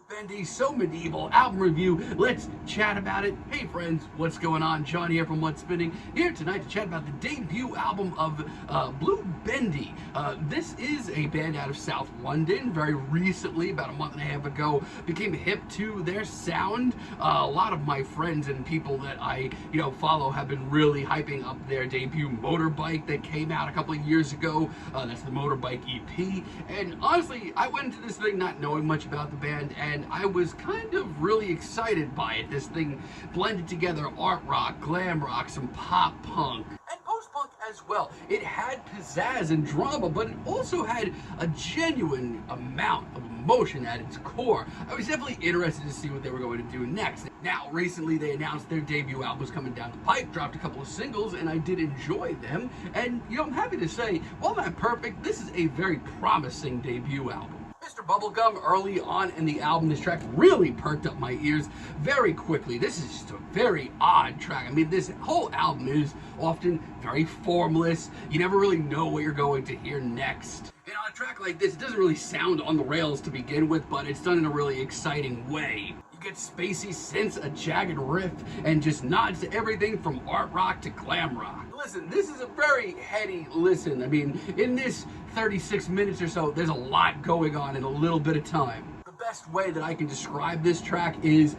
Bendy, so medieval, album review. Let's chat about it. Hey friends, what's going on? John here from What's Spinning, here tonight to chat about the debut album of Blue Bendy. This is a band out of South London. Very recently, about a month and a half ago, became hip to their sound. A lot of my friends and people that I follow have been really hyping up their debut Motorbike that came out a couple of years ago. That's the Motorbike EP. And honestly, I went into this thing not knowing much about the band, and I was kind of really excited by it. This thing blended together art rock, glam rock, some pop punk, and post-punk as well. It had pizzazz and drama, but it also had a genuine amount of emotion at its core. I was definitely interested to see what they were going to do next. Now, recently they announced their debut album was coming down the pipe, dropped a couple of singles, and I did enjoy them. And, I'm happy to say, while not perfect, this is a very promising debut album. Mr. Bubblegum, early on in the album, this track really perked up my ears very quickly. This is just a very odd track. I mean, this whole album is often very formless. You never really know what you're going to hear next. And on a track like this, it doesn't really sound on the rails to begin with, but it's done in a really exciting way. You get spacey synths, a jagged riff, and just nods to everything from art rock to glam rock. Listen, this is a very heady listen. I mean, in this 36 minutes or so, there's a lot going on in a little bit of time. The best way that I can describe this track is,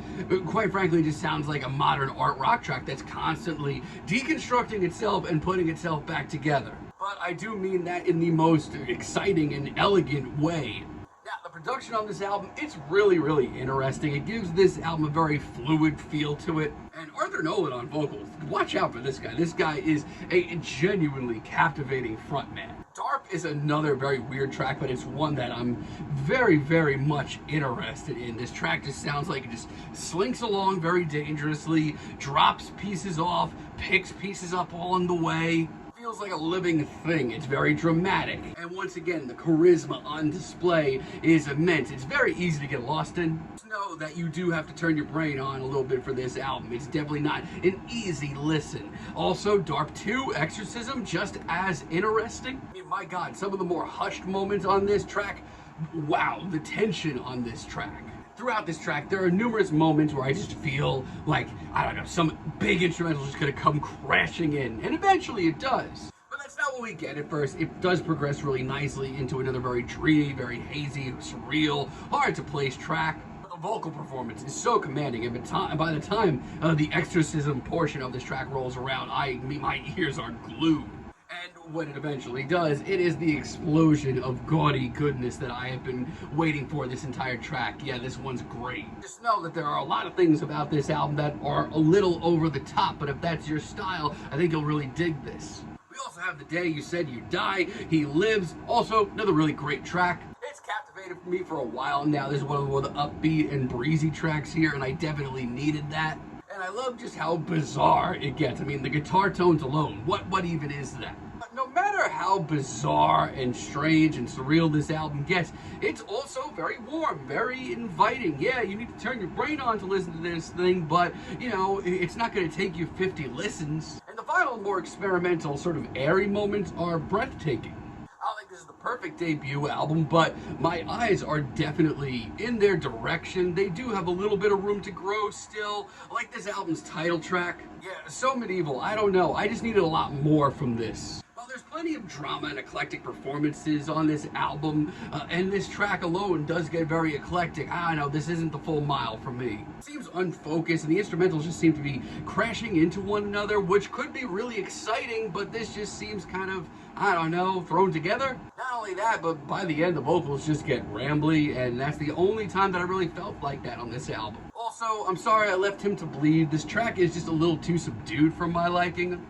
quite frankly, it just sounds like a modern art rock track that's constantly deconstructing itself and putting itself back together. But I do mean that in the most exciting and elegant way. Now, the production on this album, it's really, really interesting. It gives this album a very fluid feel to it. And Arthur Nolan on vocals, watch out for this guy. This guy is a genuinely captivating frontman. Darp is another very weird track, but it's one that I'm very, very much interested in. This track just sounds like it just slinks along very dangerously, drops pieces off, picks pieces up along the way. Feels like a living thing. It's very dramatic, and once again, the charisma on display is immense. It's very easy to get lost in. Just know that you do have to turn your brain on a little bit for this album. It's definitely not an easy listen. Also, Darp 2, Exorcism, just as interesting. I mean, my God, some of the more hushed moments on this track, wow, the tension on this track. Throughout this track, there are numerous moments where I just feel like, I don't know, some big instrumental is just gonna come crashing in, and eventually it does. But that's not what we get at first. It does progress really nicely into another very dreamy, very hazy, surreal, hard to place track. But the vocal performance is so commanding, and by the time the Exorcism portion of this track rolls around, my ears are glued. And when it eventually does, it is the explosion of gaudy goodness that I have been waiting for this entire track. Yeah, this one's great. Just know that there are a lot of things about this album that are a little over the top, but if that's your style, I think you'll really dig this. We also have The Day You Said You'd Die, He Lives, also another really great track. It's captivated me for a while now. This is one of the more upbeat and breezy tracks here, and I definitely needed that. And I love just how bizarre it gets. I mean, the guitar tones alone, what even is that? But no matter how bizarre and strange and surreal this album gets, it's also very warm, very inviting. Yeah, you need to turn your brain on to listen to this thing, but, it's not going to take you 50 listens. And the final, more experimental, sort of airy moments are breathtaking. I don't think this is the perfect debut album, but my eyes are definitely in their direction. They do have a little bit of room to grow still. I like this album's title track. Yeah, so medieval. I don't know. I just needed a lot more from this. Well, there's plenty of drama and eclectic performances on this album, and this track alone does get very eclectic. I don't know, this isn't the full mile for me. It seems unfocused, and the instrumentals just seem to be crashing into one another, which could be really exciting, but this just seems kind of, I don't know, thrown together. Not only that, but by the end, the vocals just get rambly, and that's the only time that I really felt like that on this album. Also, I'm sorry I left Him to Bleed. This track is just a little too subdued for my liking.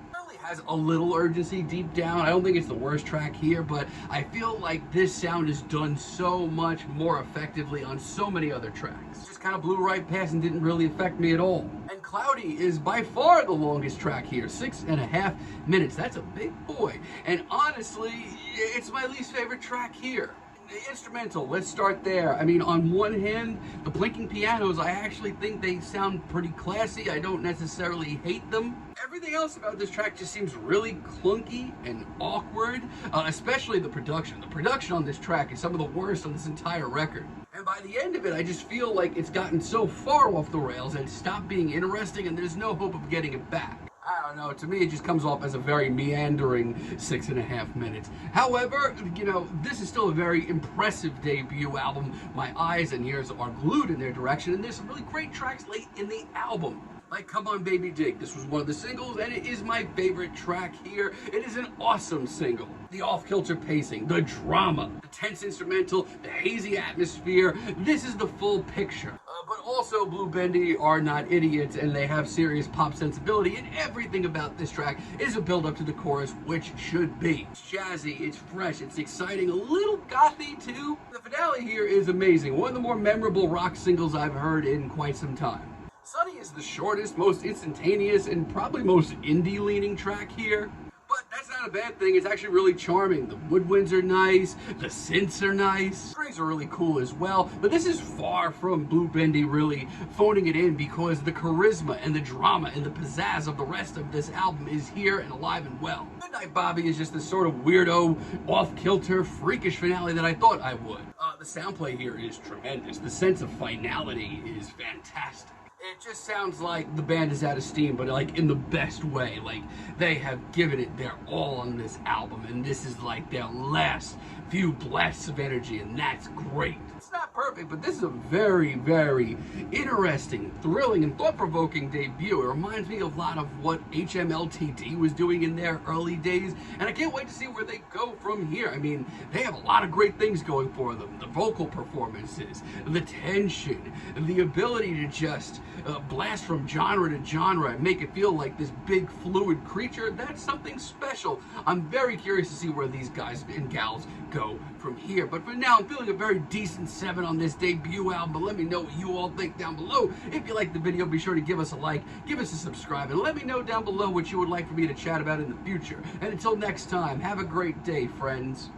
Has a little urgency deep down. I don't think it's the worst track here, but I feel like this sound is done so much more effectively on so many other tracks. Just kind of blew right past and didn't really affect me at all. And Cloudy is by far the longest track here, 6.5 minutes. That's a big boy. And honestly, it's my least favorite track here. The instrumental, let's start there. I mean, on one hand, the blinking pianos, I actually think they sound pretty classy. I don't necessarily hate them. Everything else about this track just seems really clunky and awkward, especially the production. The production on this track is some of the worst on this entire record. And by By the end of it, I just feel like it's gotten so far off the rails and stopped being interesting, and there's no hope of getting it back. I don't know, to me it just comes off as a very meandering 6.5 minutes. However, you know, this is still a very impressive debut album. My eyes and ears are glued in their direction, and there's some really great tracks late in the album. Like Come On Baby Dig. This was one of the singles, and it is my favorite track here. It is an awesome single. The off-kilter pacing, the drama, the tense instrumental, the hazy atmosphere. This is the full picture. But also Blue Bendy are not idiots, and they have serious pop sensibility, and everything about this track is a build-up to the chorus, which should be. It's jazzy, it's fresh, it's exciting, a little gothy too. The finale here is amazing. One of the more memorable rock singles I've heard in quite some time. Sunny is the shortest, most instantaneous, and probably most indie-leaning track here. But that's not a bad thing. It's actually really charming. The woodwinds are nice. The synths are nice. Strings are really cool as well. But this is far from Blue Bendy really phoning it in, because the charisma and the drama and the pizzazz of the rest of this album is here and alive and well. Goodnight, Bobby is just this sort of weirdo, off-kilter, freakish finale that I thought I would. The sound play here is tremendous. The sense of finality is fantastic. It just sounds like the band is out of steam, but like in the best way. Like they have given it their all on this album, and this is like their last few blasts of energy, and that's great. It's not perfect, but this is a very, very interesting, thrilling, and thought-provoking debut. It reminds me a lot of what HMLTD was doing in their early days, and I can't wait to see where they go from here. I mean, they have a lot of great things going for them. The vocal performances, the tension, the ability to just blast from genre to genre and make it feel like this big fluid creature. That's something special. I'm very curious to see where these guys and gals go from here. But for now, I'm feeling a very decent 7 on this debut album. But let me know what you all think down below. If you like the video, be sure to give us a like, give us a subscribe, and let me know down below what you would like for me to chat about in the future. And until next time, have a great day, friends.